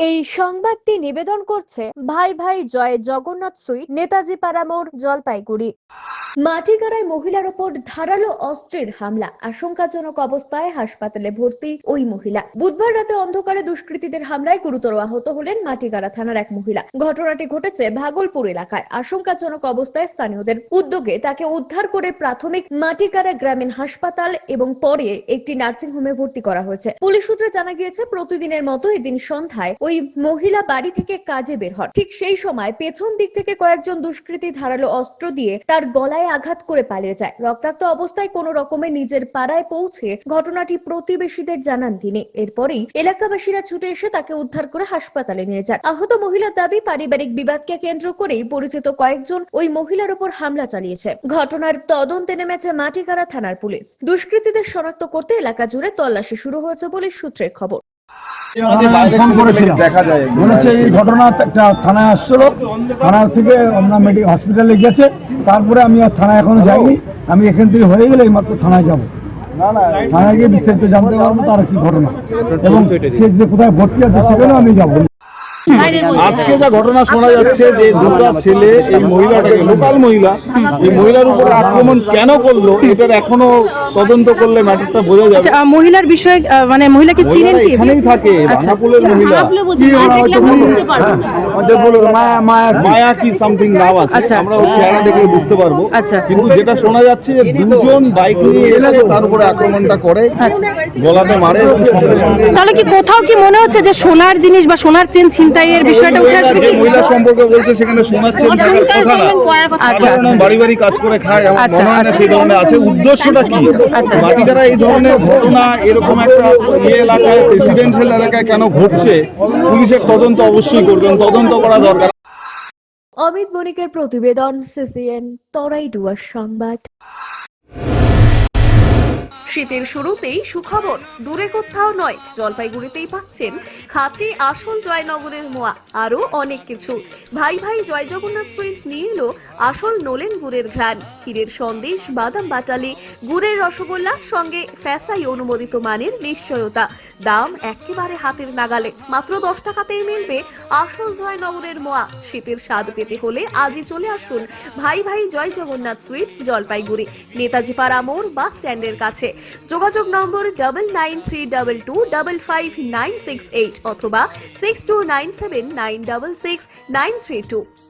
এই সংবাদটি নিবেদন করছে ভাই ভাই জয় জগন্নাথ সুইট, নেতাজি পাড়া মোড়, জলপাইগুড়ি। মাটিগাড়ায় মহিলার ওপর ধারালো অস্ত্রের হামলা, আশঙ্কাজনক অবস্থায় হাসপাতালে ভর্তি ওই মহিলা। বুধবার রাতে অন্ধকারে দুষ্কৃতীদের হামলায় গুরুতর আহত হলেন মাটিগাড়া থানার এক মহিলা। ঘটনাটি ঘটেছে ভাগলপুর এলাকায়। আশঙ্কাজনক অবস্থায় স্থানীয়দের উদ্যোগে তাকে উদ্ধার করে প্রাথমিক মাটিগাড়া গ্রামীণ হাসপাতাল এবং পরে একটি নার্সিং হোমে ভর্তি করা হয়েছে। পুলিশ সূত্রে জানা গিয়েছে, প্রতিদিনের মতো এদিন সন্ধ্যায় ওই মহিলা বাড়ি থেকে কাজে বের হন। ঠিক সেই সময় পেছন দিক থেকে কয়েকজন দুষ্কৃতী ধারালো অস্ত্র দিয়ে তার গলায় আঘাত করে পালিয়ে যায়। রক্তাক্ত অবস্থায় কোনো রকমে নিজের পাড়ায় পৌঁছে ঘটনাটি প্রতিবেশীদের জানান তিনি। এরপরেই এলাকাবাসীরা ছুটে এসে তাকে উদ্ধার করে হাসপাতালে নিয়ে যান। আহত মহিলার দাবি, পারিবারিক বিবাদকে কেন্দ্র করেই পরিচিত কয়েকজন ওই মহিলার উপর হামলা চালিয়েছে। ঘটনার তদন্তে নেমেছে মাটিগাড়া থানার পুলিশ। দুষ্কৃতীদের শনাক্ত করতে এলাকা জুড়ে তল্লাশি শুরু হয়েছে বলে সূত্রের খবর। দেখা যায় এই ঘটনা একটা থানায় আসছিল, থানা থেকে আমরা মেডিকেল হসপিটালে গেছে, তারপরে আমি আর থানায় এখনো যাইনি। আমি এখান থেকে হয়ে গেলে এইমাত্র থানায় যাবো, থানায় গিয়ে বিস্তারিত জানতে পারবো তার কি ঘটনা এবং সে যে কোথায় ভর্তি আছে সেখানেও আমি যাবো। আজকে যা ঘটনা শোনা যাচ্ছে যে দুটো ছেলে এই মহিলাটাকে, লোকাল মহিলা, এই মহিলার উপরে আক্রমণ কেন করলো এটার এখনো তদন্ত করলে ম্যাটারটা বোঝা যাবে। মহিলার বিষয়ে মানে মহিলাকে চিনেন কি? এখানেই থাকে, ভাঙাপুলের মহিলা। মায়া কি সামথিং নাম আছে, আমরা ওর চেহারা দেখে বুঝতে পারবো। কিন্তু যেটা শোনা যাচ্ছে যে দুজন বাইক নিয়ে এসে তার উপরে আক্রমণটা করে, গলাতে মারে। তাহলে কি কোথাও কি মনে হচ্ছে যে সোনার জিনিস বা সোনার চেন ছিনতাইয়ের বিষয়টা উঠে আসবে? যে মহিলা সম্পর্কে বলছে সেখানে সোনার চেন থাকার কথা না, সাধারণ বাড়ি বাড়ি কাজ করে খায়, আমার মনে হয় না সেই ধরনের আছে। উদ্দেশ্যটা কি? মাটিগাড়া এই ধরনের ঘটনা এরকম একটা এলাকায়, রেসিডেন্সিয়াল এলাকায় কেন ঘটছে, পুলিশের তদন্ত অবশ্যই করবেন, তদন্ত করা দরকার। অমিত বণিকের প্রতিবেদন, সিসিএন তরাইডুয়ার সংবাদ। শীতের শুরুতেই সুখবর, দূরে কোথাও নয়, জলপাইগুড়িতেই পাচ্ছেন খাঁটি আসল জয়নগরের মোয়া, আরো অনেক কিছু। ভাই ভাই জয় জগন্নাথ সুইটস নিয়ে এলো আসল নোলেন গুড়ের ঘ্রাণ, ক্ষীরের সন্দেশ, বাদাম বাটালি, গুড়ের রসগোল্লা, সঙ্গে ফ্যাসাই অনুমোদিত মানের নিশ্চয়তা। দাম একেবারে হাতের নাগালে, মাত্র 10 টাকাতেই মিলবে আসল জয়নগরের মোয়া। শীতের স্বাদ পেতে হলে আজই চলে আসুন ভাই ভাই জয় জগন্নাথ সুইটস, জলপাইগুড়ি, নেতাজি পাড়া মোড় বাস স্ট্যান্ডের কাছে। যোগাযোগ নম্বর 9932255968 অথবা 6297966932।